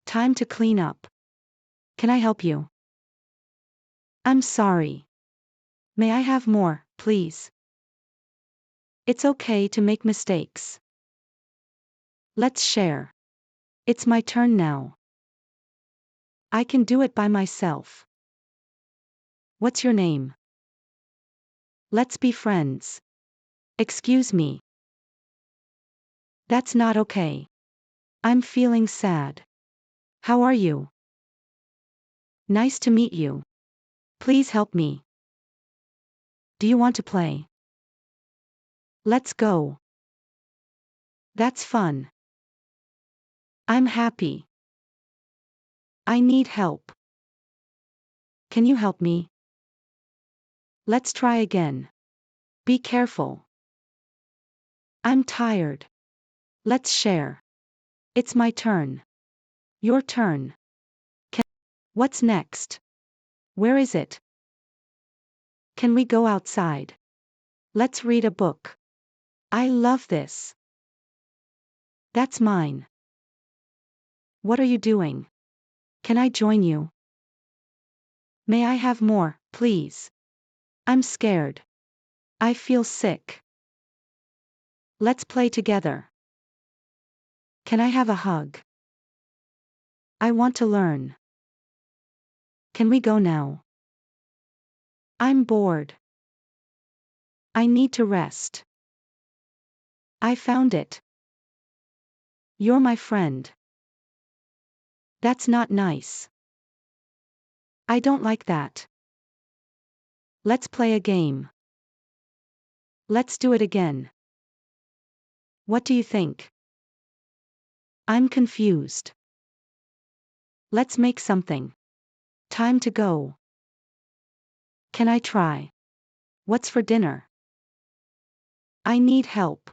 Time to clean up. Can I help you? I'm sorry. May I have more, please? It's okay to make mistakes. Let's share. It's my turn now. I can do it by myself. What's your name? Let's be friends. Excuse me. That's not okay. I'm feeling sad. How are you? Nice to meet you. Please help me. Do you want to play? Let's go. That's fun. I'm happy. I need help. Can you help me? Let's try again. Be careful. I'm tired. Let's share. It's my turn. Your turn. What's next? Where is it? Can we go outside? Let's read a book. I love this. That's mine. What are you doing? Can I join you? May I have more, please? I'm scared. I feel sick. Let's play together. Can I have a hug? I want to learn. Can we go now? I'm bored. I need to rest. I found it. You're my friend. That's not nice. I don't like that. Let's play a game. Let's do it again. What do you think? I'm confused. Let's make something. Time to go. Can I try? What's for dinner? I need help.